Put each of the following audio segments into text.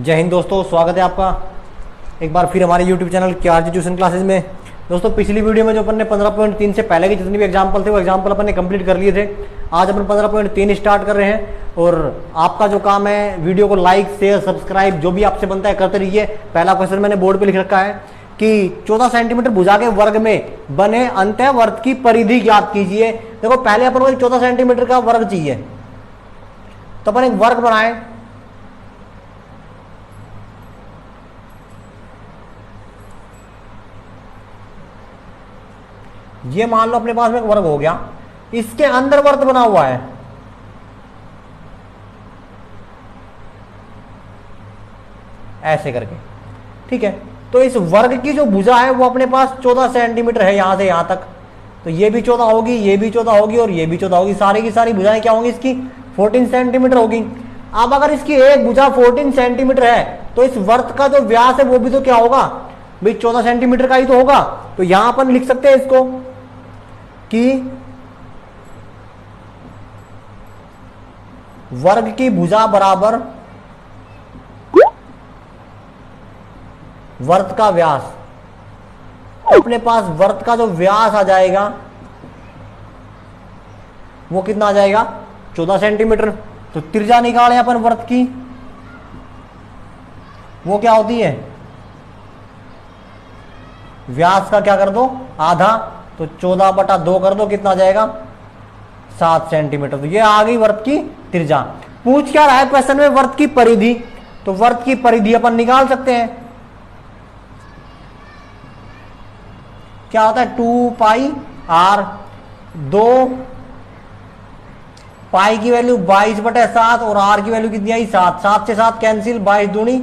जय हिंद दोस्तों, स्वागत है आपका एक बार फिर हमारे YouTube channel KRG tuition classes में। दोस्तों पिछली वीडियो में जो अपन ने 15.3 से पहले के जितने भी एग्जाम्पल थे वो एग्जाम्पल अपन ने कंप्लीट कर लिए थे। आज अपन 15.3 स्टार्ट कर रहे हैं और आपका जो काम है वीडियो को लाइक शेयर सब्सक्राइब जो भी आपसे बनता है करते रहिए। पहला क्वेश्चन मैंने बोर्ड पे लिख रखा है कि 14 सेंटीमीटर भुजा के वर्ग में बने अंतःवर्त की परिधि ज्ञात कीजिए। देखो पहले अपन को 14 सेंटीमीटर का वर्ग चाहिए, तो अपन एक वर्ग बनाए। ये मान लो अपने पास में एक वर्ग हो गया, इसके अंदर वर्त बना हुआ है। ऐसे करके, ठीक है। तो इस वर्ग की जो भुजा है वो अपने पास 14 सेंटीमीटर है, यहां से यहां तक। तो ये भी 14 होगी, ये भी 14 होगी और ये भी 14 होगी। सारी की सारी भुजाएं क्या होंगी इसकी 14 सेंटीमीटर होगी। अब अगर इसकी एक भुजा 14 सेंटीमीटर है तो इस वर्त का जो व्यास है वो भी तो क्या होगा भाई 14 सेंटीमीटर का ही तो होगा। तो यहां अपन लिख सकते हैं इसको कि वर्ग की भुजा बराबर वर्त का व्यास। अपने पास वर्त का जो व्यास आ जाएगा वो कितना आ जाएगा 14 सेंटीमीटर। तो त्रिज्या निकाले अपन वर्त की, वो क्या होती है व्यास का क्या कर दो आधा, तो 14/2 कर दो, कितना आ जाएगा 7 सेंटीमीटर। तो ये आ गई वर्त की त्रिज्या। पूछ क्या रहा है क्वेश्चन में वर्त की परिधि, तो वर्त की परिधि अपन निकाल सकते हैं। क्या होता है 2πr, 2 पाई की वैल्यू 22/7 और r की वैल्यू कितनी आई 7, 7 से 7 कैंसिल, 22 दूनी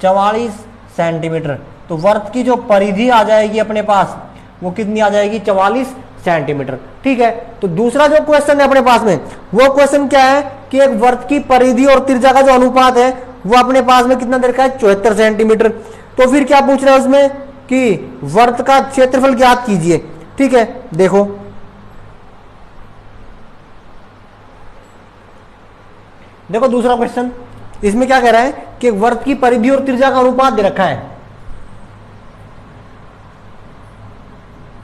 44 सेंटीमीटर। तो वर्त की जो परिधि आ जाएगी अपने पास वो कितनी आ जाएगी 44 सेंटीमीटर, ठीक है। तो दूसरा जो क्वेश्चन है अपने पास में वो क्वेश्चन क्या है कि एक वर्त की परिधि और त्रिज्या का जो अनुपात है वो अपने पास में कितना दे रखा है 74 सेंटीमीटर। तो फिर क्या पूछ रहा है उसमें कि वर्त का क्षेत्रफल ज्ञात कीजिए, ठीक है। देखो देखो दूसरा क्वेश्चन, इसमें क्या कह रहा है कि वर्त की परिधि और त्रिज्या का अनुपात दे रखा है,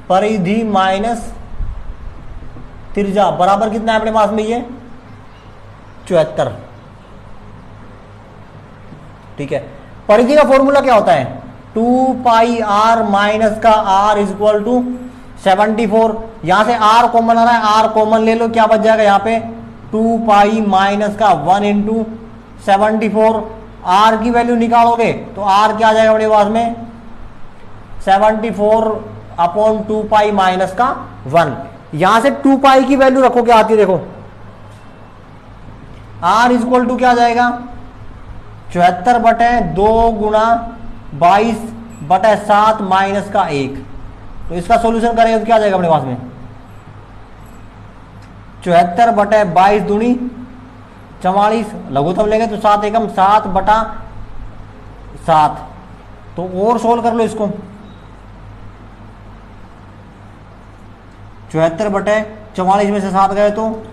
परिधि माइनस त्रिज्या बराबर कितना है अपने पास में ये 74, ठीक है। परिधि का फॉर्मूला क्या होता है 2πr माइनस का r इक्वल टू 74। यहां से r कॉमन आ रहा है, r कॉमन ले लो, क्या बच जाएगा यहाँ पे 2π माइनस का 1 इंटू 74। r की वैल्यू निकालोगे तो r क्या आ जाएगा अपने पास में 74/2π माइनस का 1। यहां से 2π की वैल्यू रखो क्या आती है, देखो r इक्वल टू क्या आ जाएगा 74/2 गुणा 22/7 माइनस का 1। तो इसका सॉल्यूशन करेंगे तो क्या आ जाएगा अपने पास में 74/22 दूनी 44, लघुत्तम लेंगे तो 7 एकम 7/7। तो और सोल्व कर लो इसको, 74/44 में से 7 गए तो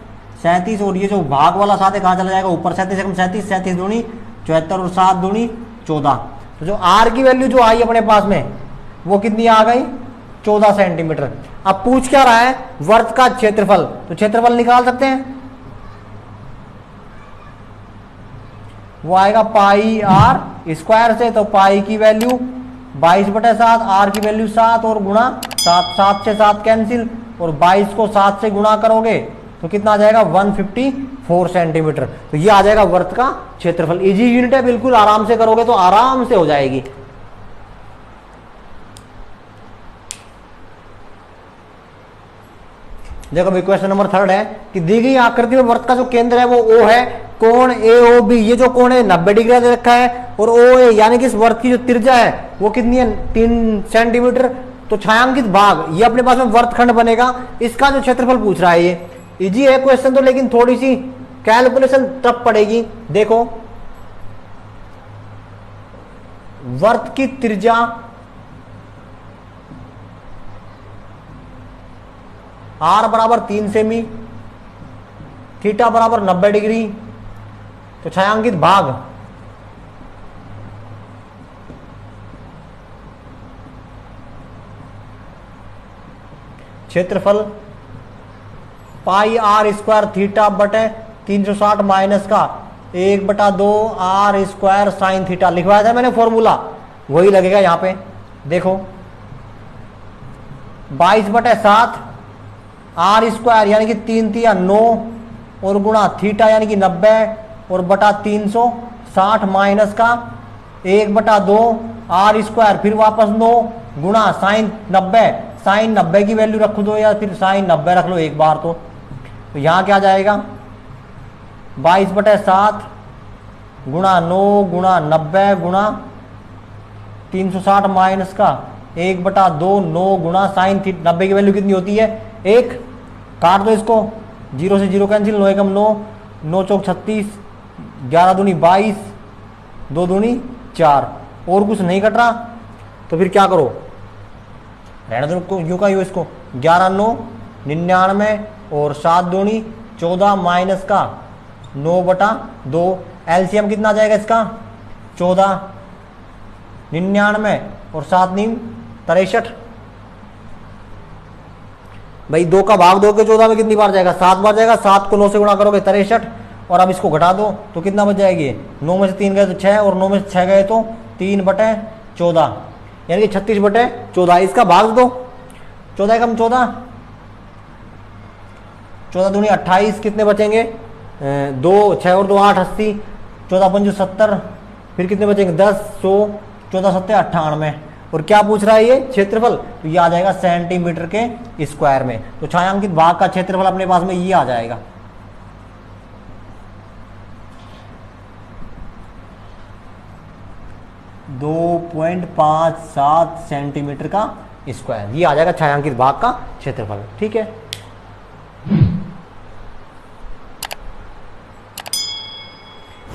37, और ये जो भाग वाला 7 है कहां चला जाएगा ऊपर, 37 एकम 37, 37 दूनी 74 और 7 दूनी 14। तो जो r की वैल्यू जो आई अपने पास में वो कितनी आ गई 14 सेंटीमीटर। अब पूछ क्या रहा है वर्त का क्षेत्रफल, तो क्षेत्रफल निकाल सकते हैं, वो आएगा πr स्क्वायर से। तो पाई की वैल्यू 22/7, r की वैल्यू 7 और गुणा 7, 7 से 7 कैंसिल और 22 को 7 से गुणा करोगे तो कितना आ जाएगा 154 सेंटीमीटर। तो ये आ जाएगा वर्त का क्षेत्रफल। इजी यूनिट है, बिल्कुल आराम से करोगे तो आराम से हो जाएगी। देखो भाई क्वेश्चन नंबर 3 है कि दी गई आकृति में वर्त का जो केंद्र है वो O है, कोण AOB, ये जो कोण है 90 डिग्री दे रखा है, और OA यानी कि इस वर्त की जो त्रिज्या है वो कितनी है 3 सेंटीमीटर। तो छायांकित भाग ये अपने पास में वर्तखंड बनेगा, इसका जो क्षेत्रफल पूछ रहा है ये इजी है क्वेश्चन तो, लेकिन थोड़ी सी कैलकुलेशन टफ पड़ेगी। देखो वर्त की त्रिज्या r बराबर 3 सेमी, थीटा बराबर 90 डिग्री, तो छायांकित भाग क्षेत्रफल पाई आर स्क्वायर थीटा बटे 360 माइनस का 1/2 आर स्क्वायर साइन थीटा लिखवाया था मैंने फॉर्मूला, वही लगेगा यहां पे। देखो 22/7 आर स्क्वायर यानी कि 3 तिया 9 और गुणा थीटा यानी कि 90 और बटा 360 माइनस का 1/2 आर स्क्वायर फिर वापस 9 गुणा साइन 90, साइन 90 की वैल्यू रख दो या फिर साइन 90 रख लो एक बार। तो यहां क्या जाएगा 22/7 गुणा 9 गुणा 90 गुणा 360 माइनस का 1/2 9 गुणा साइन 90 की वैल्यू कितनी होती है 1। काट दो इसको, 0 से 0 कैंसिल, 9 एकम 9, 9 चौक 36, 11 दूनी 22, 2 दूनी 4, और कुछ नहीं कट रहा तो फिर क्या करो, रहने दो यू का यू, इसको 11 9 99 और 7 दूनी 14 माइनस का 9/2, एलसीएम कितना आ जाएगा इसका 14, 99 और 7 नीम 63। भाई 2 का भाग 2 के 14 में कितनी बार जाएगा 7 बार जाएगा, 7 को 9 से गुणा करोगे 63, और अब इसको घटा दो तो कितना बच जाएगी 9 में से 3 गए तो 6 और 9 में से 6 गए तो 3/14 यानी कि 36/14। इसका भाग दो, 14 कम 14, 14 दूनी 28, कितने बचेंगे 2, 6 और 2 8 80, 14 पंजू 70, फिर कितने बचेंगे 10 100, 14 7 98। और क्या पूछ रहा है ये क्षेत्रफल, तो ये आ जाएगा सेंटीमीटर के स्क्वायर में। तो छायांकित भाग का क्षेत्रफल अपने पास में ये आ जाएगा। दो 2.57 सेंटीमीटर का स्क्वायर, ये आ जाएगा छायांकित भाग का क्षेत्रफल। ठीक है,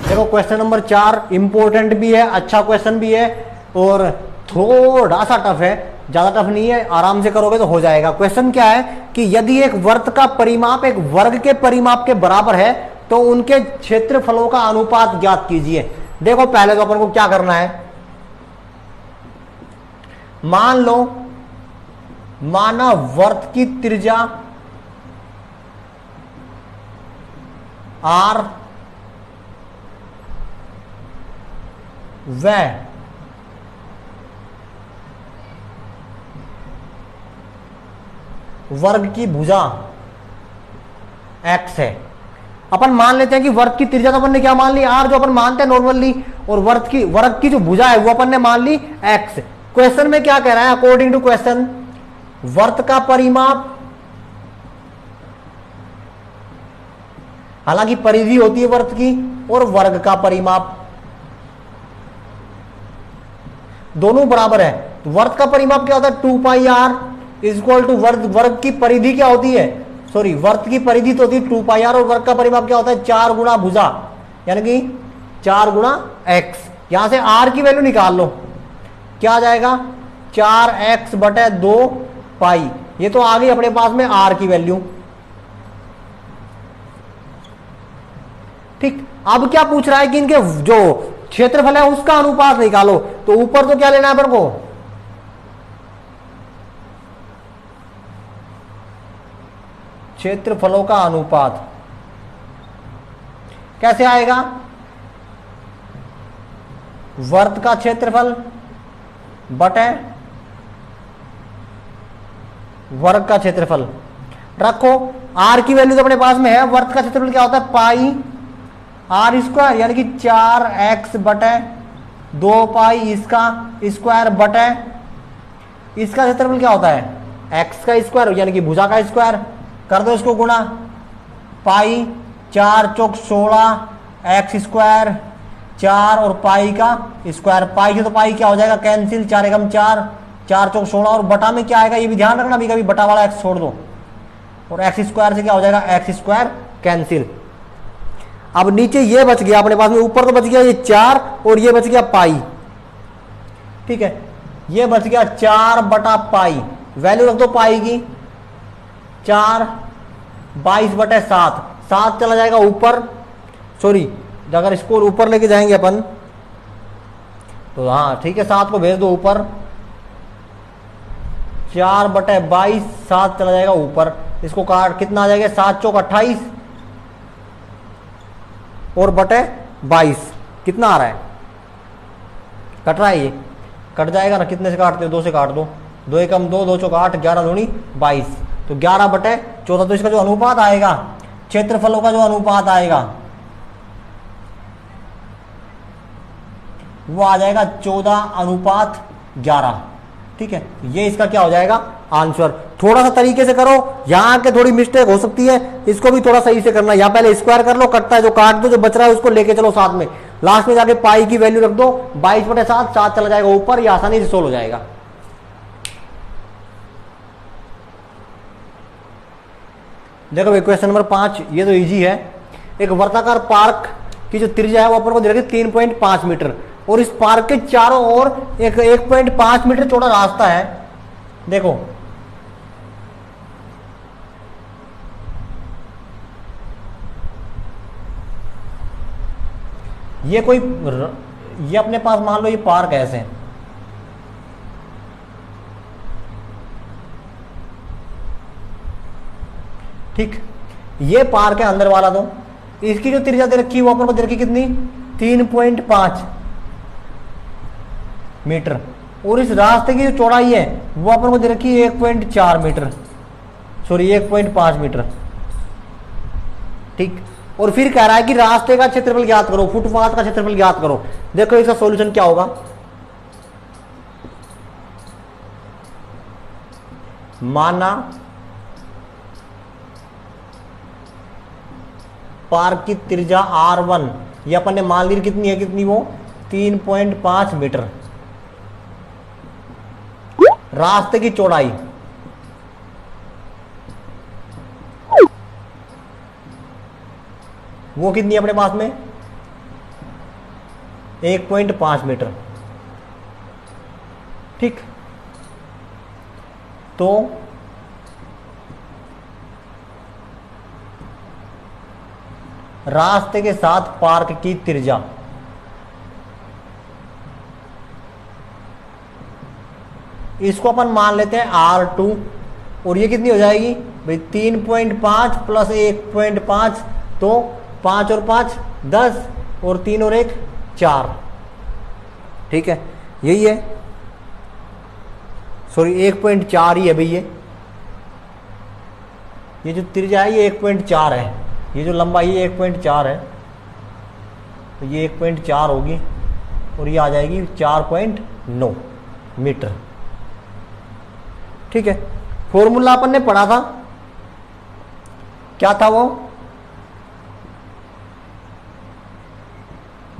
देखो क्वेश्चन नंबर 4 इंपॉर्टेंट भी है, अच्छा क्वेश्चन भी है और थोड़ा सा टफ है, ज्यादा टफ नहीं है, आराम से करोगे तो हो जाएगा। क्वेश्चन क्या है कि यदि एक वृत्त का परिमाप एक वर्ग के परिमाप के बराबर है तो उनके क्षेत्रफलों का अनुपात ज्ञात कीजिए। देखो पहले तो अपन को क्या करना है, मान लो माना वृत्त की त्रिज्या r व वर्ग की भुजा x है। अपन मान लेते हैं कि वर्ग की त्रिज्या तो अपन ने क्या मान ली r, जो अपन मानते हैं नॉर्मली, और वर्ग की जो भुजा है वो अपन ने मान ली x। क्वेश्चन में क्या कह रहा है, अकॉर्डिंग टू क्वेश्चन वर्त का परिमाप, हालांकि परिधि होती है वर्त की, और वर्ग का परिमाप दोनों बराबर है। तो वर्त का परिमाप क्या होता है 2 पाई r इक्वल टू वर्ग की परिधि क्या होती है, सॉरी वर्त की परिधि तो होती है 2 पाई r, और वर्ग का परिमाप क्या होता है 4 गुणा भुजा यानी कि 4 गुणा x। यहां से r की वैल्यू निकाल लो, क्या आ जाएगा 4x/2 पाई, ये तो आ गई अपने पास में r की वैल्यू। ठीक, अब क्या पूछ रहा है कि इनके जो क्षेत्रफल है उसका अनुपात निकालो। तो ऊपर तो क्या लेना है अपन को, क्षेत्रफलों का अनुपात कैसे आएगा, वर्त का क्षेत्रफल बटे वर्ग का क्षेत्रफल रखो। r की वैल्यू तो अपने पास में है, वर्त का क्षेत्रफल क्या होता है पाई r स्क्वायर यानी कि 4x/2 पाई इसका स्क्वायर बटे इसका क्षेत्रफल क्या होता है x का स्क्वायर यानी कि भुजा का स्क्वायर, कर दो इसको गुणा, पाई 4 चौक 16 x स्क्वायर 4 और पाई का स्क्वायर, पाई से तो पाई क्या हो जाएगा कैंसिल, 4 एकम 4, 4 चौक 16, और बटा में क्या आएगा ये भी ध्यान रखना, अभी कभी बटा वाला x छोड़ दो, और x स्क्वायर से क्या हो जाएगा x स्क्वायर कैंसिल। अब नीचे ये बच गया अपने पास में, ऊपर तो बच गया ये 4 और ये बच गया पाई। ठीक है, ये बच गया 4/पाई, वैल्यू रख दो पाई की 4, 22/7, 7 चला जाएगा ऊपर, सॉरी अगर इसको ऊपर लेके जाएंगे अपन तो हाँ ठीक है 7 को भेज दो ऊपर, 4/22, 7 चला जाएगा ऊपर, इसको काट कितना आ जाएगा, 7 चौक 28 और बटे 22 कितना आ रहा है, कट रहा है, ये कट जाएगा ना, कितने से काटते हो, 2 से काट दो, 2 एकम 2, 2 चौक 8, 11 दूनी 22, तो 11/14। तो इसका जो अनुपात आएगा, क्षेत्रफलों का जो अनुपात आएगा वो आ जाएगा 14:11। ठीक है, ये इसका क्या हो जाएगा आंसर। थोड़ा सा तरीके से करो, यहां के थोड़ी मिस्टेक हो सकती है, इसको भी थोड़ा सही से करना। यहां पहले स्क्वायर कर लो, कटता है जो काट दो, जो बच रहा है उसको लेके चलो साथ में, लास्ट में जाके पाई की वैल्यू रख दो, 22/7, 7 चला जाएगा ऊपर, ये आसानी से सोल्व हो जाएगा। देखो भाई क्वेश्चन नंबर 5, ये तो इजी है। एक वर्ताकार पार्क की जो त्रिज्या है वो अपन को दे रखी 3.5 मीटर, और इस पार्क के चारों ओर एक 1.5 मीटर चौड़ा रास्ता है। देखो ये कोई, ये अपने पास मान लो ये पार्क है ऐसे, ठीक, ये पार्क है अंदर वाला, तो इसकी जो त्रिज्या दे रखी है वो अपन को दे रखी कितनी, 3.5 मीटर, और इस रास्ते की जो चौड़ाई है वो अपन को दे रखी है 1.4 मीटर, सॉरी 1.5 मीटर। ठीक, और फिर कह रहा है कि रास्ते का क्षेत्रफल ज्ञात करो, फुटपाथ का क्षेत्रफल ज्ञात करो। देखो इसका सॉल्यूशन क्या होगा, माना पार्क की त्रिज्या R1 ये अपन ने मान ली कितनी है, कितनी वो 3.5 मीटर, रास्ते की चौड़ाई वो कितनी है अपने पास में, 1.5 मीटर। ठीक, तो रास्ते के साथ पार्क की त्रिज्या इसको अपन मान लेते हैं R2, और ये कितनी हो जाएगी भाई 3.5 प्लस 1.5, तो 5 और 5 10, और 3 और 1 4। ठीक है, यही है, सॉरी 1.4 ही है भाई, ये जो त्रिज्या है ये 1.4 है, ये जो लंबाई है 1.4 है, तो ये 1.4 होगी, और ये आ जाएगी 4.9 मीटर। ठीक है, फॉर्मूला अपन ने पढ़ा था, क्या था वो,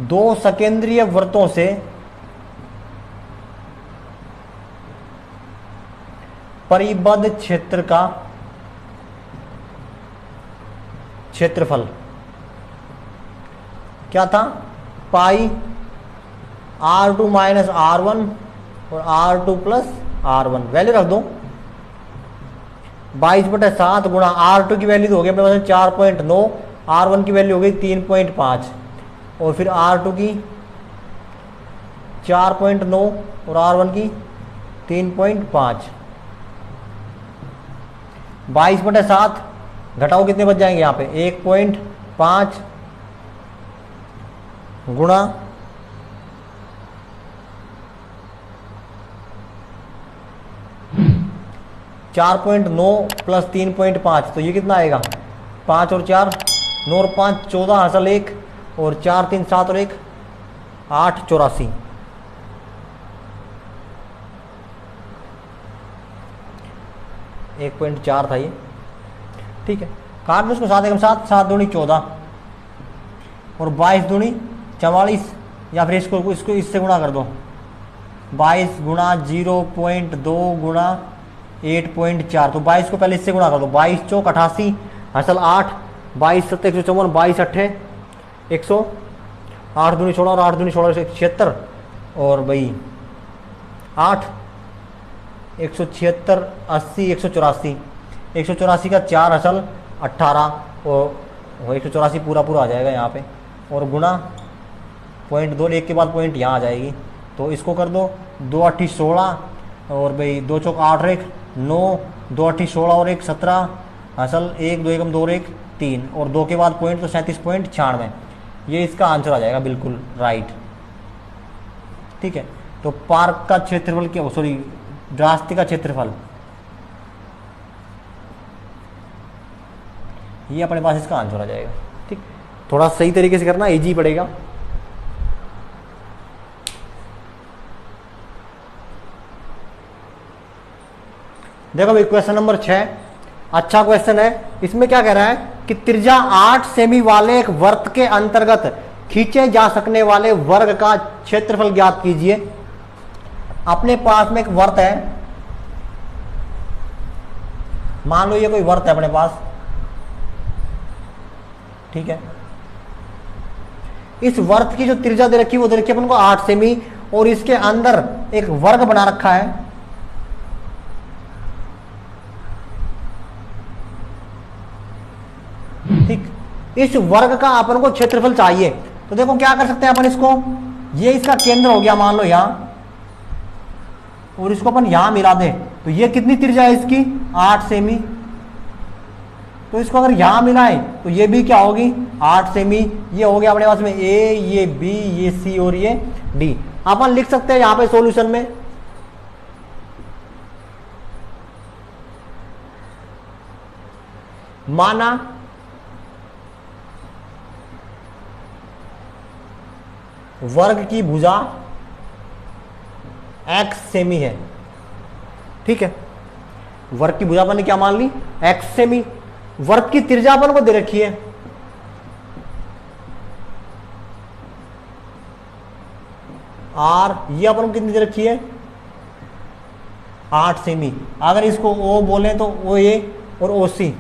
2 सकेंद्रीय वृत्तों से परिबद्ध क्षेत्र का क्षेत्रफल क्या था, पाई R2 माइनस R1 और R2 प्लस R1, वैल्यू रख दो 22/7 गुणा R2 की वैल्यू तो हो गई अपने पास 4.9, R1 की वैल्यू हो गई 3.5, और फिर R2 की 4.9 और R1 की 3.5, 22/7 घटाओ कितने बच जाएंगे यहाँ पे, 1.5 गुणा 4.9 प्लस 3.5, तो ये कितना आएगा, 5 और 4 9 और 5 14, हासिल 1, और 4 3 7 और 1 8, 84। एक 1.4 था ये। ठीक है, काट दो उसको, 7 एकम 7, 7 दूनी 14, और 22 दूनी 44, या फिर इसको इससे गुणा कर दो, 22 गुणा 0.2 गुणा 8.4, तो 22 को पहले इससे गुणा कर दो, 22 चौक 88, हासिल 8, 22 7 154, 22 8 100, 8 दूनी 16 और 8 दूनी 16 176, और भाई 8 176 80 184, 184 का 4 हासिल 18, और 184 पूरा पूरा आ जाएगा यहाँ पे, और गुणा 0.2, एक के बाद पॉइंट यहाँ आ जाएगी, तो इसको कर दो 2 8 16, और भाई 2 चौक 8 1 9, 2 8 16 और 1 17, असल 1 2 एकम 2 और 1 3 और 2 के बाद पॉइंट तो 37.96। ये इसका आंसर आ जाएगा, बिल्कुल राइट। ठीक है, तो पार्क का क्षेत्रफल क्या, सॉरी रास्ते का क्षेत्रफल, ये अपने पास इसका आंसर आ जाएगा। ठीक, थोड़ा सही तरीके से करना, इजी पड़ेगा। देखो भाई क्वेश्चन नंबर 6, अच्छा क्वेश्चन है। इसमें क्या कह रहा है कि त्रिज्या 8 सेमी वाले एक वर्त के अंतर्गत खींचे जा सकने वाले वर्ग का क्षेत्रफल ज्ञात कीजिए। अपने पास में एक वर्त है, मान लो ये कोई वर्त है अपने पास, ठीक है। इस वर्त की जो त्रिज्या दे रखी है वो दे रखी है अपन को 8 सेमी, और इसके अंदर एक वर्ग बना रखा है। ठीक, इस वर्ग का अपन को क्षेत्रफल चाहिए। तो देखो क्या कर सकते हैं अपन इसको, ये इसका केंद्र हो गया मान लो यहां, और इसको अपन यहां मिला दे, तो ये कितनी त्रिज्या है इसकी 8 सेमी। तो इसको अगर यहां मिलाए तो ये भी क्या होगी 8 सेमी। ये हो गया अपने पास में ए, ये बी, ये सी और ये डी। अपन लिख सकते हैं यहां पे सॉल्यूशन में, माना वर्ग की भुजा x सेमी है। ठीक है, वर्ग की भुजा अपन ने क्या मान ली x सेमी। वर्ग की त्रिज्या अपन को दे रखी है r, ये अपन को कितनी दे रखी है 8 सेमी। अगर इसको o बोले तो ओ ए और ओ सी,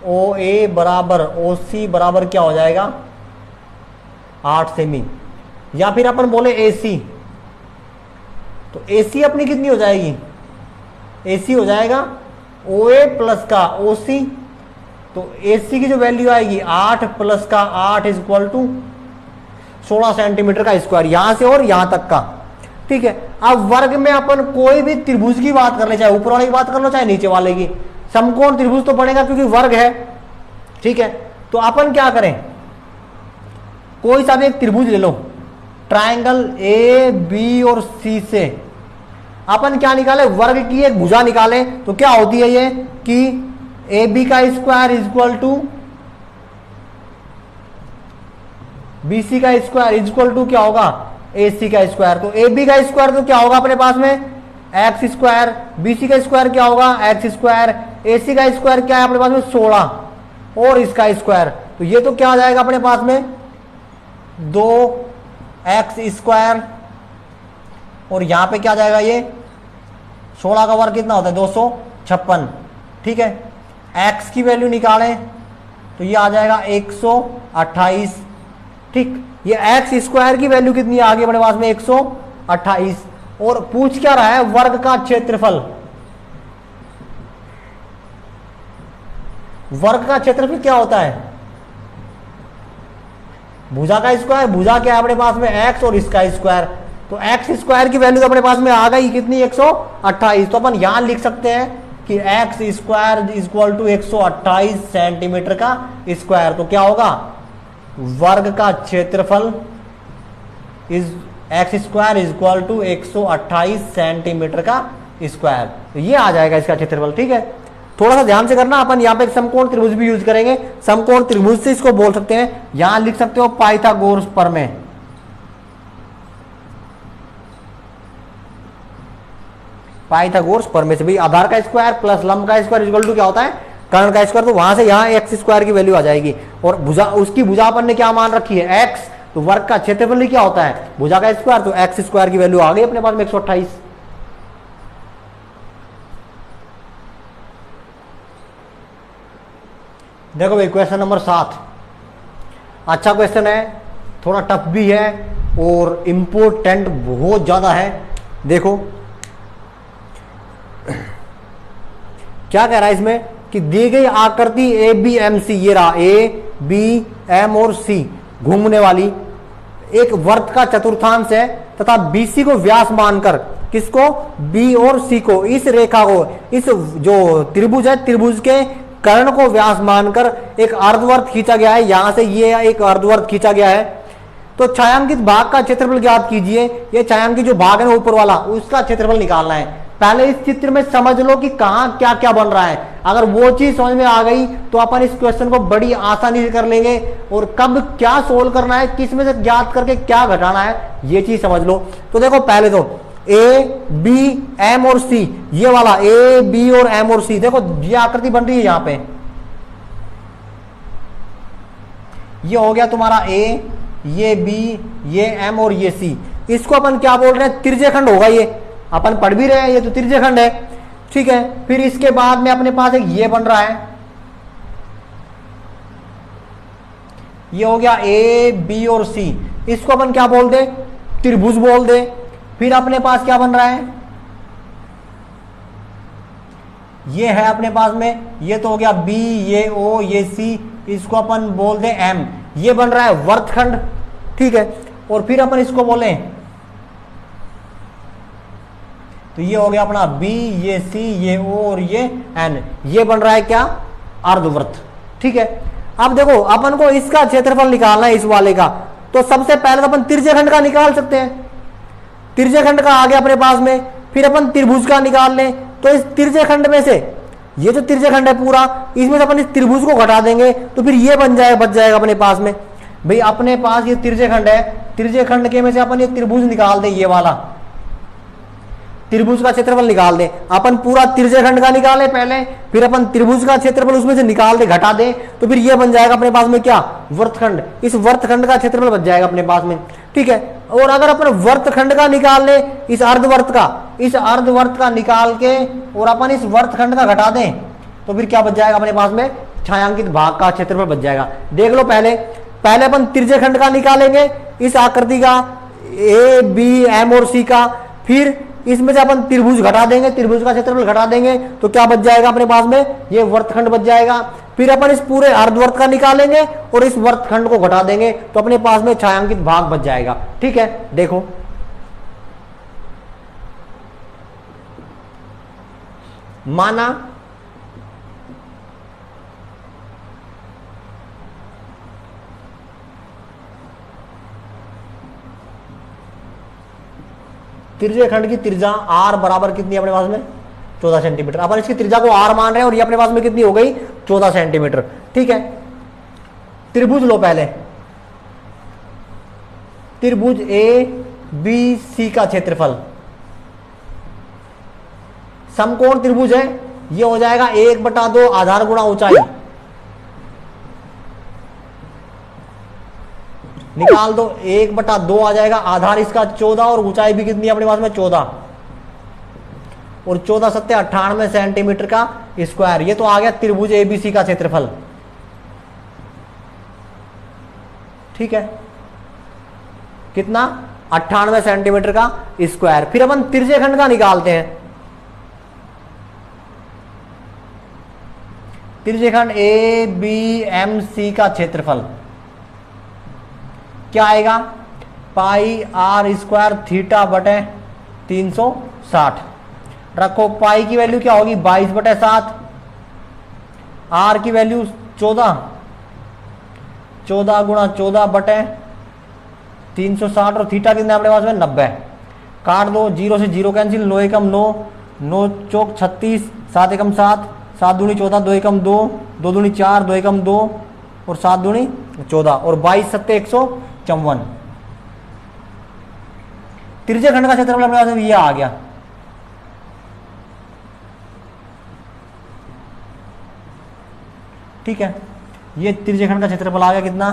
ओ ए बराबर ओ सी बराबर क्या हो जाएगा 8 सेमी। या फिर अपन बोले AC, तो AC अपनी कितनी हो जाएगी, AC हो जाएगा OA प्लस का OC। तो AC की जो वैल्यू आएगी 8 प्लस का 8 इज इक्वल टू 16 सेंटीमीटर का स्क्वायर, यहां से और यहां तक का। ठीक है, अब वर्ग में अपन कोई भी त्रिभुज की बात कर ले, चाहे ऊपर वाले की बात कर लो चाहे नीचे वाले की, समकोण त्रिभुज तो बनेगा क्योंकि वर्ग है। ठीक है, तो अपन क्या करें, कोई सा भी एक त्रिभुज ले लो, ट्रायंगल ए बी और सी से अपन क्या निकाले, वर्ग की एक भुजा निकाले। तो क्या होती है ये कि ए बी का square is equal to B C का स्क्वायर इज इक्वल टू क्या होगा ए सी का स्क्वायर। तो ए बी का स्क्वायर तो क्या होगा अपने पास में एक्स स्क्वायर, बी सी का स्क्वायर क्या होगा एक्स स्क्वायर, ए सी का स्क्वायर क्या है अपने पास में 16 और इसका स्क्वायर। तो ये तो क्या आ जाएगा अपने पास में 2x स्क्वायर, और यहां पे क्या आ जाएगा ये 16 का वर्ग कितना होता है 256। ठीक है, x की वैल्यू निकालें तो ये आ जाएगा 128। ठीक, ये एक्स स्क्वायर की वैल्यू कितनी आ गई अपने पास में 128। और पूछ क्या रहा है वर्ग का क्षेत्रफल। वर्ग का क्षेत्रफल क्या होता है भुजा का स्क्वायर, भुजा क्या है अपने पास में x और इसका स्क्वायर। तो एक्स स्क्वायर की वैल्यू तो अपने पास में आ गई कितनी 128। तो अपन यहां लिख सकते हैं कि x square is equal to 128 centimetre का स्क्वायर। तो क्या होगा वर्ग का क्षेत्रफल is x square is equal to 128 centimetre का स्क्वायर। तो ये आ जाएगा इसका क्षेत्रफल। ठीक है, थोड़ा सा ध्यान से करना, अपन यहां पे एक समकोण त्रिभुज भी यूज करेंगे। समकोण त्रिभुज से इसको बोल सकते हैं, यहां लिख सकते हो पाइथागोरस प्रमेय। पाइथागोरस प्रमेय से भाई आधार का स्क्वायर प्लस लंब का स्क्वायर इक्वल टू क्या होता है कर्ण का स्क्वायर। तो वहां से यहां एक्स स्क्वायर की वैल्यू आ जाएगी, और भुजा उसकी भुजा अपन ने क्या मान रखी है एक्स। तो वर्ग का क्षेत्रफल क्या होता है भुजा का स्क्वायर। तो एक्स स्क्वायर की वैल्यू आ गई अपने पास में 128। देखो भाई क्वेश्चन नंबर 7 अच्छा क्वेश्चन है, थोड़ा टफ भी है और इंपोर्टेंट बहुत ज्यादा है। देखो क्या कह रहा है इसमें कि दी गई आकृति ए बी एम सी, ये रहा ए बी एम और सी घूमने वाली एक वर्त का चतुर्थांश है तथा बीसी को व्यास मानकर किसको, बी और सी को, इस रेखा को, इस जो त्रिभुज है त्रिभुज के कर्ण को व्यास मानकर एक अर्धवर्त खींचा गया है। यहां से ये एक अर्धवर्त खींचा गया है। तो छायांकित भाग का क्षेत्रफल ज्ञात कीजिए। ये छायांकित जो भाग है ना ऊपर वाला, उसका क्षेत्रफल निकालना है। पहले इस चित्र में समझ लो कि कहां क्या क्या बन रहा है। अगर वो चीज समझ में आ गई तो अपन इस क्वेश्चन को बड़ी आसानी से कर लेंगे, और कब क्या सोल्व करना है, किस में से ज्ञात करके क्या घटाना है, ये चीज समझ लो। तो देखो पहले तो ए बी एम और सी, ये वाला ए बी और एम और सी, देखो ये आकृति बन रही है यहां पे। ये हो गया तुम्हारा ए, ये बी, ये एम और ये सी। इसको अपन क्या बोल रहे हैं, त्रिज्यखंड होगा। ये अपन पढ़ भी रहे हैं, ये तो त्रिज्यखंड है। ठीक है, फिर इसके बाद में अपने पास एक ये बन रहा है, ये हो गया ए बी और सी। इसको अपन क्या बोल दे, त्रिभुज बोल दे। फिर अपने पास क्या बन रहा है, ये है अपने पास में, ये तो हो गया बी, ये ओ, ये सी, इसको अपन बोल दे एम। ये बन रहा है वर्तखंड। ठीक है, और फिर अपन इसको बोले, तो ये हो गया अपना बी, ये सी, ये ओ और ये एन। ये बन रहा है क्या, अर्धवृत्त। ठीक है, अब देखो अपन को इसका क्षेत्रफल निकालना है इस वाले का। तो सबसे पहले तो अपन त्रिज्यखंड का निकाल सकते हैं। त्रिज्यखंड का आ गया अपने पास में, फिर अपन त्रिभुज का निकाल लें। तो इस त्रिज्यखंड में से, ये जो त्रिज्यखंड है पूरा, इसमें से अपन इस त्रिभुज को घटा देंगे तो फिर ये बन जाएगा, बच जाएगा अपने पास में। भाई अपने पास ये त्रिज्यखंड है, त्रिज्यखंड के में से अपन ये त्रिभुज निकाल दें, ये वाला त्रिभुज का क्षेत्रफल निकाल दे। अपन पूरा त्रिज्यखंड का निकाले पहले, फिर अपन त्रिभुज का क्षेत्रफल उसमें से निकाल दे, घटा दे, तो फिर ये बन जाएगा अपने पास में क्या, वर्तखंड। इस वर्तखंड का क्षेत्रफल बच जाएगा अपने पास में। ठीक है, और अगर अपन वर्तखंड का निकाल ले, इस अर्धवर्त का, इस अर्धवर्त का निकाल के और अपन इस वर्तखंड का घटा दें, तो फिर क्या बच जाएगा अपने पास में, छायांकित भाग का क्षेत्रफल बच जाएगा। देख लो पहले अपन त्रिज्यखंड का निकालेंगे, इस आकृति का, ए बी एम और सी का, फिर इसमें से अपन त्रिभुज घटा देंगे, त्रिभुज का क्षेत्रफल घटा देंगे, तो क्या बच जाएगा अपने पास में, ये वर्तखंड बच जाएगा। फिर अपन इस पूरे अर्धवर्त का निकालेंगे और इस वर्तखंड को घटा देंगे, तो अपने पास में छायांकित भाग बच जाएगा। ठीक है, देखो माना त्रिज्यखंड की त्रिज्या आर बराबर कितनी है अपने पास में, 14 सेंटीमीटर। अपन इसकी त्रिज्या को आर मान रहे हैं और ये अपने पास में कितनी हो गई, 14 सेंटीमीटर। ठीक है, त्रिभुज लो पहले, त्रिभुज ए बी सी का क्षेत्रफल, समकोण त्रिभुज है, ये हो जाएगा 1/2 आधार गुणा ऊंचाई। निकाल दो, 1/2 आ जाएगा, आधार इसका 14 और ऊंचाई भी कितनी है अपने पास में, 14, और 14 सत्ते 98 सेंटीमीटर का स्क्वायर। ये तो आ गया त्रिभुज एबीसी का क्षेत्रफल। ठीक है, कितना, 98 सेंटीमीटर का स्क्वायर। फिर अपन त्रिज्यखंड का निकालते हैं। त्रिज्यखंड ए बी एम सी का क्षेत्रफल क्या आएगा, पाई आर स्क्वायर थीटा बटे 360। रखो, पाई की वैल्यू क्या होगी, 22/7, आर की वैल्यू 14, 14 गुणा 14 बटे 360, और थीटा कितना अपने पास में 90। काट दो, 0 से 0 कैंसिल, 9 एकम 9, 9 चौक 36, 7 एकम 7, 7 दूनी 14, 2 एकम 2, 2 दूनी 4, 2 एकम 2, और 7 दूनी 14, और 22 सत्ते 154। त्रिज्यखंड का क्षेत्रफल अपने पास में ये आ गया। ठीक है, ये त्रिज्यखंड का क्षेत्रफल आ गया कितना,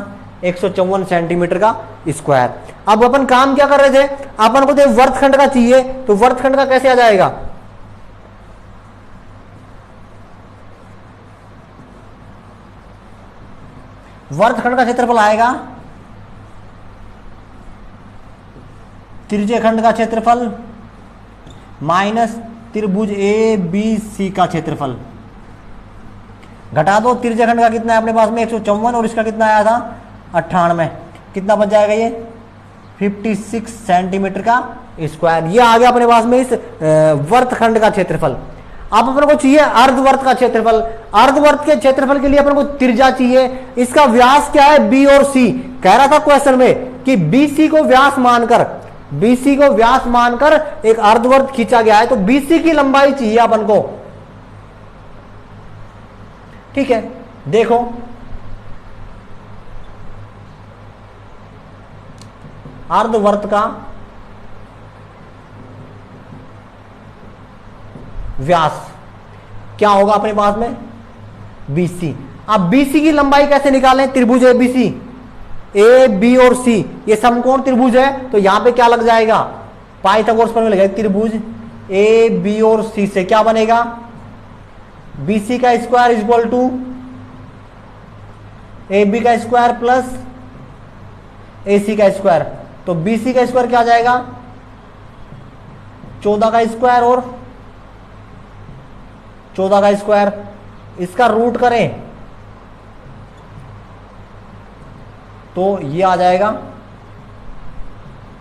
154 सेंटीमीटर का स्क्वायर। अब अपन काम क्या कर रहे थे, अपन को तो वर्तखंड का चाहिए, तो वर्तखंड का कैसे आ जाएगा, वर्तखंड का क्षेत्रफल आएगा त्रिज्यखंड का क्षेत्रफल माइनस त्रिभुज ए बी सी का क्षेत्रफल। घटा दो, त्रिज्यखंड का कितना है अपने पास में 154, और इसका कितना आया था 98, कितना बच जाएगा ये 56 सेंटीमीटर का स्क्वायर। ये आ गया अपने पास में इस वर्तखंड का क्षेत्रफल। अब अपन को चाहिए अर्धवर्त का क्षेत्रफल। अर्धवर्त के क्षेत्रफल के लिए अपन को त्रिज्या चाहिए। इसका व्यास क्या है, बी और सी। कह रहा था क्वेश्चन में कि बीसी को व्यास मानकर एक अर्धवर्त खींचा गया है, तो बीसी की लंबाई चाहिए अपन को। ठीक है, देखो अर्धवर्त का व्यास क्या होगा अपने पास में, बीसी। अब बीसी की लंबाई कैसे निकालें, त्रिभुज एबीसी, ए बी और सी ये समकोण त्रिभुज है, तो यहां पे क्या लग जाएगा, पाइथागोरस प्रमेय लगेगा। त्रिभुज ए बी और सी से क्या बनेगा, बीसी का square equal to A B का स्क्वायर प्लस ए सी का स्क्वायर। तो बीसी का स्क्वायर क्या आ जाएगा, 14 का स्क्वायर और 14 का स्क्वायर। इसका रूट करें तो ये आ जाएगा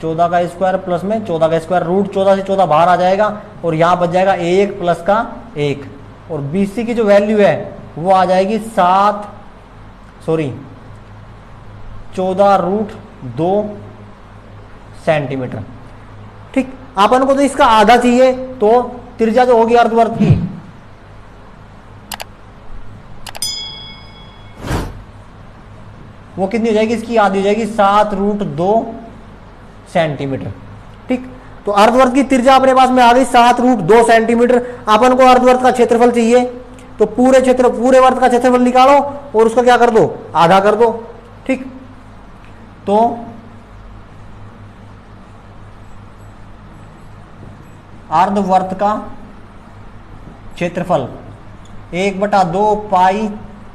14 का स्क्वायर प्लस में 14 का स्क्वायर, रूट 14 से 14 बाहर आ जाएगा और यहां बच जाएगा 1 प्लस का 1। और बीसी की जो वैल्यू है वो आ जाएगी 14 रूट 2 सेंटीमीटर। ठीक, अपन को तो इसका आधा चाहिए, तो त्रिज्या जो होगी अर्धवर्त की वो कितनी हो जाएगी, इसकी आधी हो जाएगी 7 रूट 2 सेंटीमीटर। ठीक, तो अर्धवर्त की त्रिज्या अपने पास में आ गई 7 रूट 2 सेंटीमीटर। अपन को अर्धवर्त का क्षेत्रफल चाहिए, तो पूरे वर्त का क्षेत्रफल निकालो और उसका क्या कर दो, आधा कर दो। ठीक, तो अर्धवर्त का क्षेत्रफल 1/2 पाई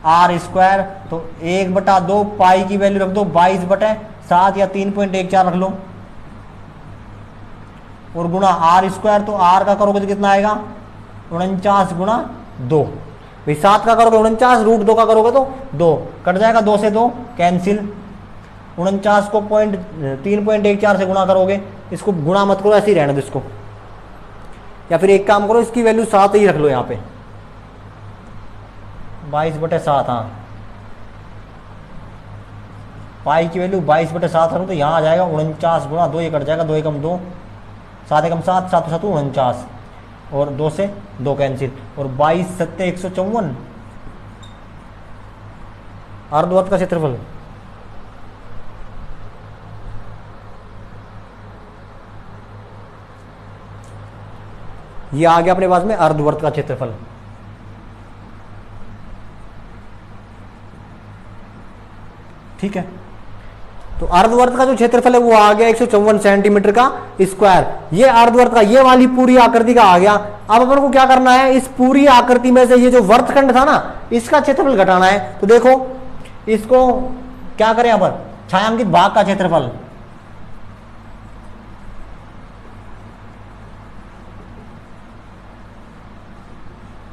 आर स्क्वायर। तो 1/2 पाई की वैल्यू रख दो 22/7 या 3.14 रख लो, और गुणा आर स्क्वायर। तो आर का करोगे तो कितना आएगा, 49 गुणा 2। भाई 7 का करोगे 49, रूट 2 का करोगे तो 2 कट जाएगा, 2 से 2 कैंसिल। 49 को 3.14 से गुणा करोगे, इसको गुणा मत करो, ऐसे ही रहने दो इसको। या फिर एक काम करो, इसकी वैल्यू 7 ही रख लो यहाँ पे, 22/7। हाँ, पाई की वैल्यू 22/7 रखो तो यहाँ आ जाएगा 49 गुणा 2, ये कट जाएगा, 2 एकम 2, 7 एकम 7, 7 7 49 और 2 से 2 कैंसिल, और 22 7 154 अर्धवर्त का क्षेत्रफल। ये आ गया अपने पास में अर्धवर्त का क्षेत्रफल। ठीक है, तो अर्धवर्त का जो क्षेत्रफल है वो आ गया 154 सेंटीमीटर का स्क्वायर। ये अर्धवर्त का, ये वाली पूरी आकृति का आ गया। अब अपन को क्या करना है, इस पूरी आकृति में से ये जो वर्तखंड था ना, इसका क्षेत्रफल घटाना है। तो देखो इसको क्या करें, यहां पर छायांकित भाग का क्षेत्रफल,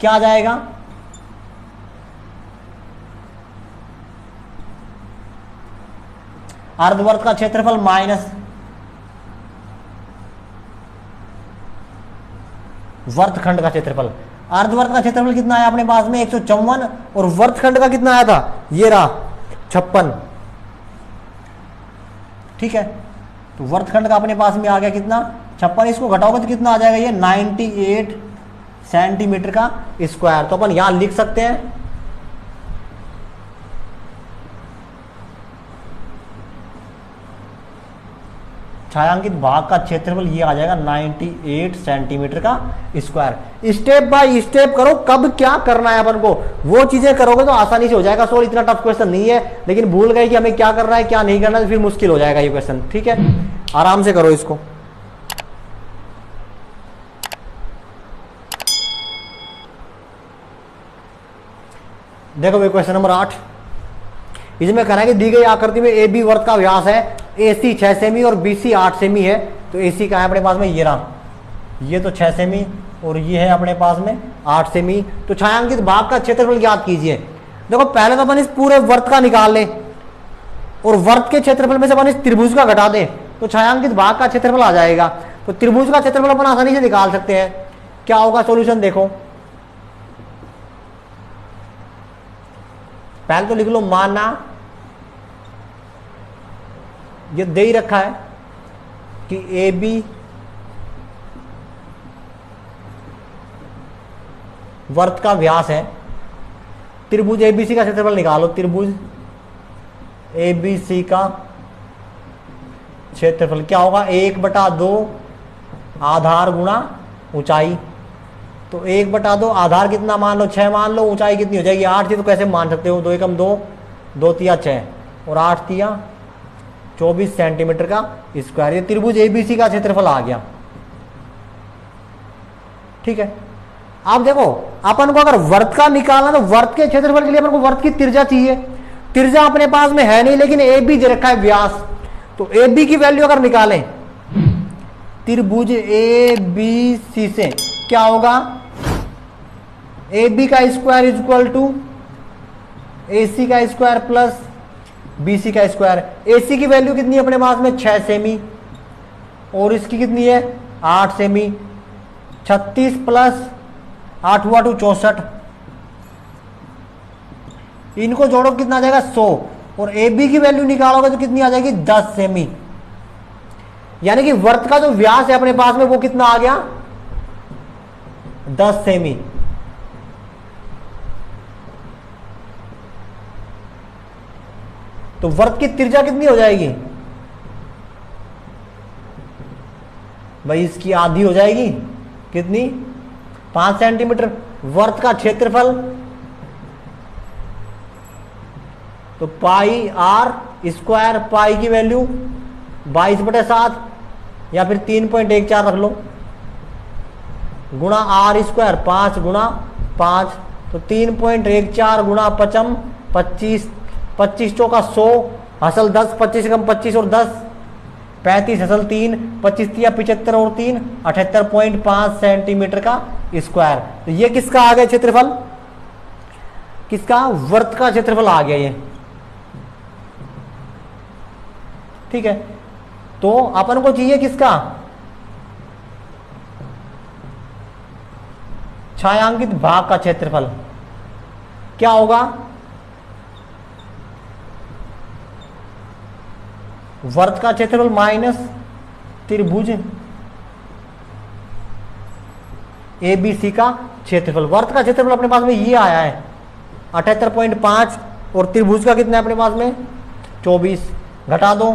क्या आ जाएगा, अर्धवर्त का क्षेत्रफल माइनस वर्तखंड का क्षेत्रफल। अर्धवर्त का क्षेत्रफल कितना है अपने पास में 154, और वर्तखंड का कितना आया था, ये रहा 56। ठीक है, तो वर्तखंड का अपने पास में आ गया कितना, 56। इसको घटाओगे तो कितना आ जाएगा, ये 98 सेंटीमीटर का स्क्वायर। तो अपन यहां लिख सकते हैं छायांकित भाग का क्षेत्रफल ये आ जाएगा 98 सेंटीमीटर का स्क्वायर। स्टेप बाय स्टेप करो, कब क्या करना है अपन को, वो चीजें करोगे तो आसानी से हो जाएगा। सॉरी, इतना टफ क्वेश्चन नहीं है, लेकिन भूल गए कि हमें क्या करना है क्या नहीं करना है, तो फिर मुश्किल हो जाएगा ये क्वेश्चन। ठीक है, आराम से करो इसको। देखो भाई क्वेश्चन नंबर 8, इसमें कहना है कि दी गई आकृति में ए बी वर्त का व्यास है, ए सी 6 सेमी और बी सी 8 सेमी है। तो ए सी का है अपने पास में, ये रहा, ये तो 6 सेमी और ये है अपने पास में 8 सेमी। तो छायांकित भाग का क्षेत्रफल ज्ञात कीजिए। देखो पहले तो अपन इस पूरे वर्त का निकाल ले, और वर्त के क्षेत्रफल में से अपन इस त्रिभुज का घटा दे, तो छायांकित भाग का क्षेत्रफल आ जाएगा। तो त्रिभुज का क्षेत्रफल अपन आसानी से निकाल सकते हैं। क्या होगा सॉल्यूशन देखो, पहले तो लिख लो, माना ये दे ही रखा है कि ए बी वर्त का व्यास है, त्रिभुज एबीसी का क्षेत्रफल निकालो, त्रिभुज एबीसी का क्षेत्रफल क्या होगा, 1/2 आधार गुणा ऊंचाई। तो 1/2 आधार कितना मान लो, 6 मान लो, ऊंचाई कितनी हो जाएगी 8 थी, तो कैसे मान सकते हो, 2 एकम 2, 2 तिया 6 और 8 तिया 24 सेंटीमीटर का स्क्वायर। ये त्रिभुज एबीसी का क्षेत्रफल आ गया। ठीक है, अब देखो अपन को अगर वर्त का निकालना तो वर्त के क्षेत्रफल के लिए अपन को वर्त की त्रिज्या चाहिए। त्रिज्या अपने पास में है नहीं, लेकिन ए बी दे रखा है व्यास, तो ए बी की वैल्यू अगर निकालें त्रिभुज ए बी सी से क्या होगा, ए बी का square is equal to A C का स्क्वायर प्लस बी सी का स्क्वायर। ए सी की वैल्यू कितनी है अपने पास में 6 सेमी और इसकी कितनी है 8 सेमी। 36 प्लस 8 हुआ 64, इनको जोड़ो कितना आ जाएगा 100 और ए बी की वैल्यू निकालोगे तो कितनी आ जाएगी 10 सेमी। यानी कि वर्त का जो व्यास है अपने पास में वो कितना आ गया 10 सेमी। तो वर्त की त्रिज्या कितनी हो जाएगी भाई, इसकी आधी हो जाएगी, कितनी 5 सेंटीमीटर। वर्त का क्षेत्रफल तो पाई आर स्क्वायर, पाई की वैल्यू 22/7 या फिर 3.14 रख लो, गुणा आर स्क्वायर 5 गुणा 5, तो 3.14 गुणा 5 25, 25 चौका 100, असल 10, 25 कम 25 और 10 35, असल 3, 25 तिया 75 और 3 78.5 सेंटीमीटर का स्क्वायर। तो ये किसका आ गया क्षेत्रफल, किसका वर्त का क्षेत्रफल आ गया ये। ठीक है, तो अपन को चाहिए किसका, छायांकित भाग का क्षेत्रफल। क्या होगा, वर्त का क्षेत्रफल माइनस त्रिभुज एबीसी का क्षेत्रफल। वर्त का क्षेत्रफल अपने पास में ये आया है 78.5 और त्रिभुज का कितना है अपने पास में 24। घटा दो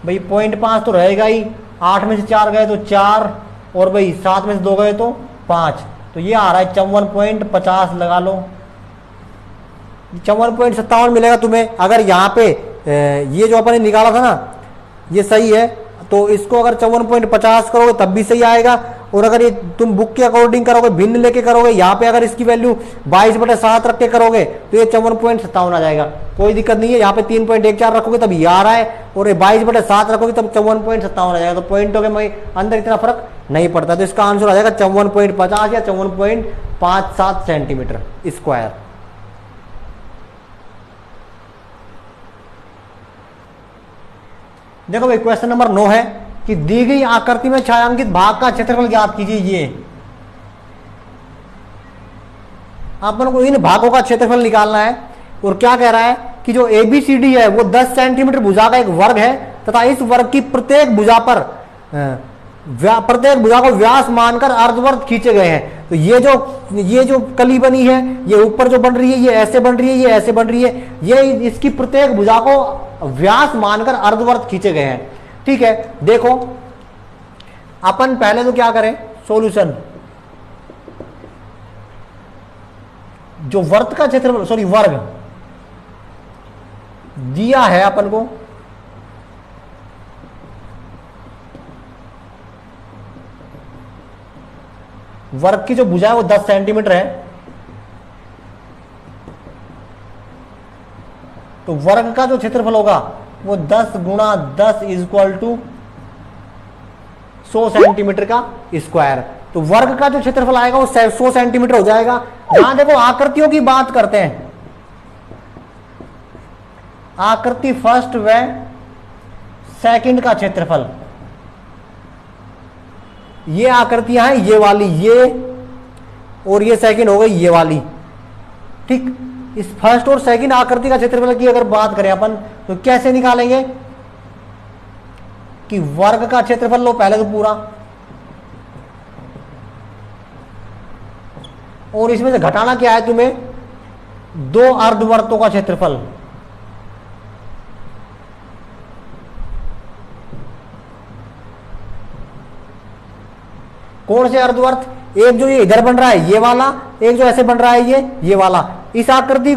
भाई, 0.5 तो रहेगा ही, 8 में से 4 गए तो 4 और भाई 7 में से 2 गए तो 5, तो ये आ रहा है 54.50 लगा लो, 54.57 मिलेगा तुम्हें। अगर यहाँ पे ये जो अपन ने निकाला था ना ये सही है, तो इसको अगर 54.50 करोगे तब भी सही आएगा, और अगर ये तुम बुक के अकॉर्डिंग करोगे, भिन्न लेके करोगे, यहाँ पे अगर इसकी वैल्यू 22/7 रख के करोगे तो ये 54.57 आ जाएगा। कोई दिक्कत नहीं है, यहाँ पे 3.14 रखोगे तब ये आ रहा है, और 22/7 रखोगे तब 54.57 आ जाएगा। तो पॉइंटों के अंदर इतना फर्क नहीं पड़ता, तो इसका आंसर आ जाएगा 54.50 या 54.57 सेंटीमीटर स्क्वायर। देखो भाई, क्वेश्चन नंबर 9 है कि दी गई आकृति में छायांकित भाग का क्षेत्रफल ज्ञात कीजिए। ये अपन को इन भागों का क्षेत्रफल निकालना है, और क्या कह रहा है कि जो एबीसीडी है वो 10 सेंटीमीटर भुजा का एक वर्ग है, तथा इस वर्ग की प्रत्येक भुजा पर प्रत्येक भुजा को व्यास मानकर अर्धवर्त खींचे गए हैं। तो ये जो कली बनी है, ये ऊपर जो बन रही है, ये ऐसे बन रही है, ये ऐसे बन रही है, ये इसकी प्रत्येक भुजा को व्यास मानकर अर्धवर्त खींचे गए हैं। ठीक है, देखो अपन पहले तो क्या करें, सॉल्यूशन, जो वर्त का क्षेत्रफल सॉरी वर्ग दिया है अपन को, वर्ग की जो भुजा है वो 10 सेंटीमीटर है, तो वर्ग का जो क्षेत्रफल होगा वो 10 गुणा 10 इज इक्वल टू 100 सेंटीमीटर का स्क्वायर। तो वर्ग का जो क्षेत्रफल आएगा वो 100 सेंटीमीटर हो जाएगा। यहां देखो आकृतियों की बात करते हैं, आकृति फर्स्ट व सेकंड का क्षेत्रफल ये आकृतियां हैं ये वाली, ये और ये सेकंड हो गई ये वाली। ठीक, इस फर्स्ट और सेकंड आकृति का क्षेत्रफल की अगर बात करें अपन तो कैसे निकालेंगे कि वर्ग का क्षेत्रफल लो पहले तो पूरा, और इसमें से घटाना क्या है तुम्हें, दो अर्धवर्तों का क्षेत्रफल। कौन से अर्धवर्त, एक जो ये इधर बन रहा है ये वाला, एक जो ऐसे बन रहा है ये वाला। इस आकृति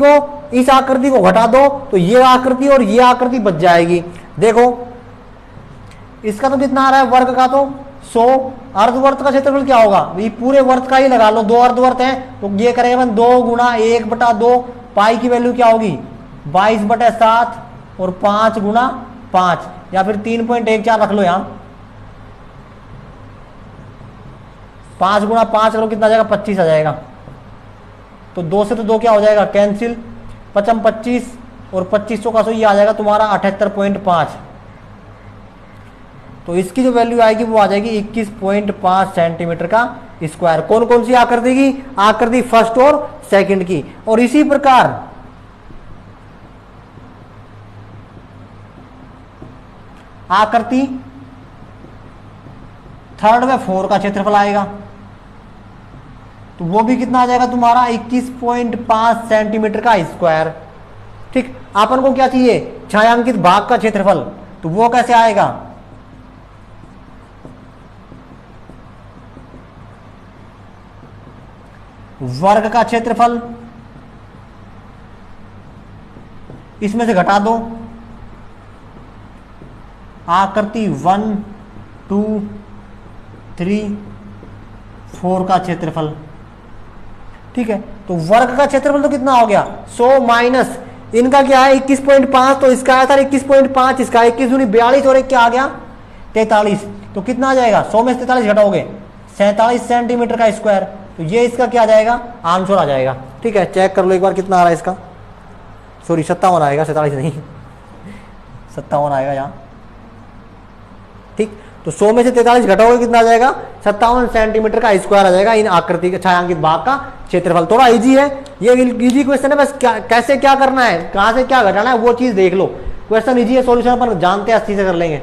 को घटा दो तो ये आकृति और ये आकृति बच जाएगी। देखो इसका तो कितना आ रहा है वर्ग का, तो 100। अर्धवर्त का क्षेत्रफल क्या होगा, ये पूरे वर्त का ही लगा लो, दो अर्धवर्त हैं तो ये करेंगे 2 गुणा 1/2। पाई की वैल्यू क्या होगी 22/7 और 5 गुणा 5 या फिर 3.14 रख लो यहां। 5 गुणा 5 करो कितना आ जाएगा 25 आ जाएगा। तो 2 से तो 2 क्या हो जाएगा कैंसिल, 55 25 और 25 का 100 ये आ जाएगा तुम्हारा 78.5। तो इसकी जो वैल्यू आएगी वो आ जाएगी 21.5 सेंटीमीटर का स्क्वायर। कौन कौन सी आकृति की, आकृति फर्स्ट और सेकंड की। और इसी प्रकार आकृति थर्ड व 4 का क्षेत्रफल आएगा, तो वो भी कितना आ जाएगा तुम्हारा 21.5 सेंटीमीटर का स्क्वायर। ठीक, अपन को क्या चाहिए, छायांकित भाग का क्षेत्रफल, तो वो कैसे आएगा, वर्ग का क्षेत्रफल इसमें से घटा दो, आकृति 1 2 3 4 का क्षेत्रफल। ठीक है, तो वर्ग का क्षेत्रफल तो कितना हो गया 100 माइनस इनका क्या है 21.5, तो इसका आया था 21.5, इसका 21 दूनी 42 और एक क्या आ गया 43। तो कितना आ जाएगा 100 में से 43 घटाओगे 47 सेंटीमीटर का स्क्वायर। तो ये इसका क्या आ जाएगा आंसर आ जाएगा। ठीक है, चेक कर लो एक बार कितना आ रहा है इसका, सॉरी 57 आएगा, 47 नहीं 57 आएगा यहाँ। ठीक, तो 100 में से 43 घटाओगे कितना आ जाएगा 57 सेंटीमीटर का स्क्वायर आ जाएगा इन आकृति के छायांकित भाग का क्षेत्रफल। थोड़ा इजी है, ये इजी क्वेश्चन है, बस कैसे क्या करना है, कहां से क्या घटाना है वो चीज देख लो। क्वेश्चन इजी है, सॉल्यूशन अपन जानते हैं, अच्छी से कर लेंगे।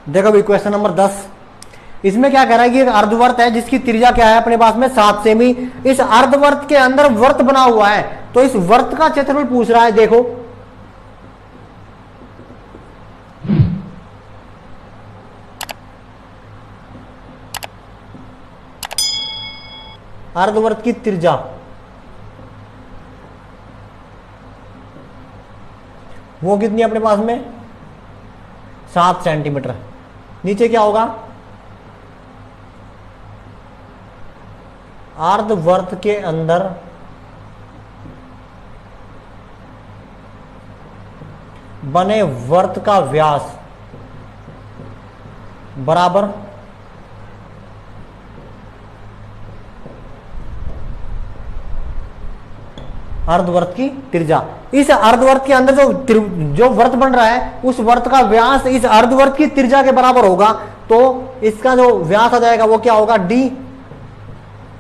देखो भाई क्वेश्चन नंबर 10, इसमें क्या कह रहा है कि एक अर्धवर्त है जिसकी त्रिज्या क्या है अपने पास में 7 सेमी। इस अर्धवर्त के अंदर वर्त बना हुआ है, तो इस वर्त का क्षेत्रफल पूछ रहा है। देखो अर्धवर्त की त्रिज्या वो कितनी है अपने पास में 7 सेंटीमीटर। नीचे क्या होगा अर्धवर्त के अंदर बने वर्त का व्यास बराबर अर्धवर्त की त्रिज्या। इस अर्धवर्त के अंदर जो वर्त बन रहा है उस वर्त का व्यास इस अर्धवर्त की त्रिज्या के बराबर होगा, तो इसका जो व्यास आ जाएगा वो क्या होगा d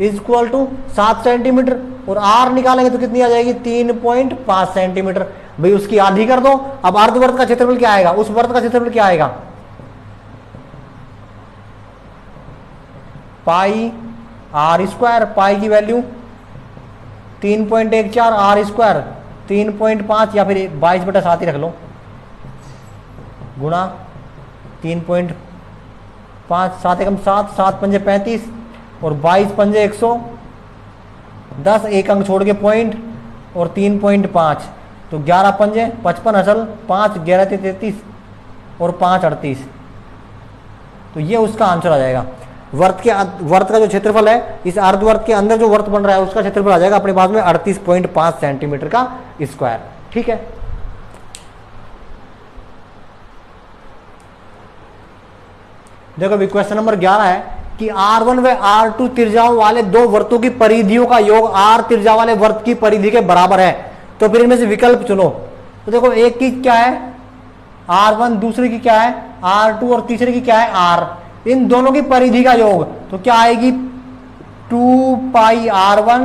इक्वल टू 7 सेंटीमीटर, और r निकालेंगे तो कितनी आ जाएगी 3.5 सेंटीमीटर। भाई उसकी आधी कर दो। अब अर्धवर्त का क्षेत्रफल क्या आएगा, उस वर्त का क्षेत्रफल क्या आएगा पाई r स्क्वायर। पाई की वैल्यू 3.14, r स्क्वायर 3.5 या फिर 22/7 ही रख लो, गुणा 3.5, 7 एकम 7, 7 पंजे 35 और 22 पंजे 110, एक अंक छोड़ के पॉइंट और 3.5, तो 11 पंजे 55 असल 5 11 33 और 5 38। तो ये उसका आंसर आ जाएगा। वर्त का जो क्षेत्रफल है इस अर्धवर्त के अंदर जो वर्त बन रहा है उसका क्षेत्रफल आ जाएगा अपने पास में 38.5 सेंटीमीटर का स्क्वायर। ठीक है, देखो अभी क्वेश्चन नंबर 11 है कि R1 व R2 त्रिज्याओं वाले दो वर्तों की परिधियों का योग R त्रिज्या वाले वर्त की परिधि के बराबर है। तो फिर इनमें से विकल्प चुनो। तो देखो एक की क्या है R1 दूसरे की क्या है R2 और तीसरे की क्या है R, इन दोनों की परिधि का योग तो क्या आएगी 2 पाई R1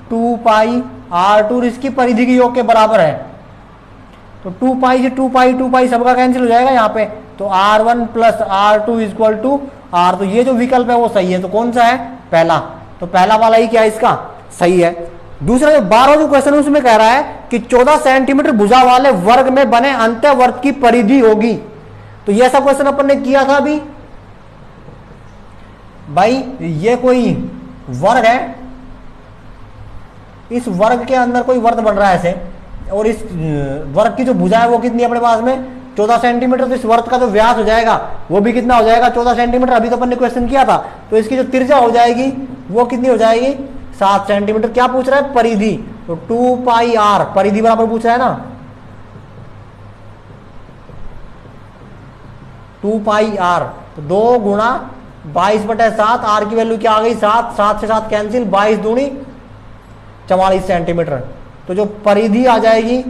2 पाई R2, इसकी परिधि के योग के बराबर है। तो 2 पाई से 2 पाई सबका कैंसिल हो जाएगा यहाँ पे, तो R1 plus R2 equal to R, तो ये जो विकल्प है वो सही है। तो कौन सा है पहला, तो पहला वाला ही क्या है इसका सही है। दूसरा जो 12वां जो क्वेश्चन है उसमें कह रहा है कि 14 सेंटीमीटर भुजा वाले वर्ग में बने अंतःवर्त की परिधि होगी। तो ये ऐसा क्वेश्चन अपन ने किया था अभी भाई, ये कोई वर्ग है, इस वर्ग के अंदर कोई वर्त बन रहा है ऐसे, और इस वर्ग की जो भुजा है वो कितनी है अपने पास में 14 सेंटीमीटर, तो इस वर्त का जो व्यास हो जाएगा वो भी कितना हो जाएगा 14 सेंटीमीटर। अभी तो अपन ने क्वेश्चन किया था, तो इसकी जो त्रिज्या हो जाएगी वो कितनी हो जाएगी 7 सेंटीमीटर। क्या पूछ रहा है परिधि, तो 2 पाई R परिधि बराबर पूछ रहा है ना 2 पाई R, तो 2 गुणा 22/7, R की वैल्यू क्या आ गई 7, 7 से 7 कैंसिल, 22 दूनी 44 सेंटीमीटर। तो जो परिधि आ जाएगी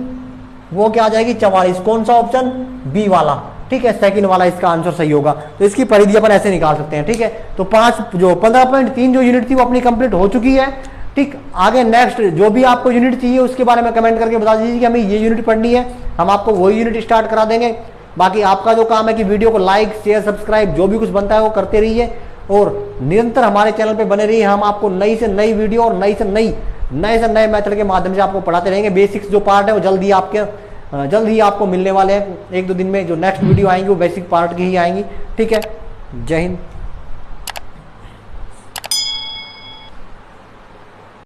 वो क्या आ जाएगी 44। कौन सा ऑप्शन बी वाला, ठीक है, सेकंड वाला इसका आंसर सही होगा। तो इसकी परिधि अपन ऐसे निकाल सकते हैं, ठीक है। तो 15.3 जो यूनिट थी वो अपनी कंप्लीट हो चुकी है, ठीक। आगे नेक्स्ट जो भी आपको यूनिट चाहिए उसके बारे में कमेंट करके बता दीजिए कि हमें ये यूनिट पढ़नी है, हम आपको वही यूनिट स्टार्ट करा देंगे। बाकी आपका जो काम है कि वीडियो को लाइक शेयर सब्सक्राइब जो भी कुछ बनता है वो करते रहिए और निरंतर हमारे चैनल पे बने रहिए। हम आपको नई से नई वीडियो और नए से नए मेथड के माध्यम से आपको पढ़ाते रहेंगे। बेसिक्स जो पार्ट है वो जल्द ही आपको मिलने वाले हैं। 1-2 दिन में जो नेक्स्ट वीडियो आएंगी वो बेसिक पार्ट की ही आएंगी, ठीक है। जय हिंद।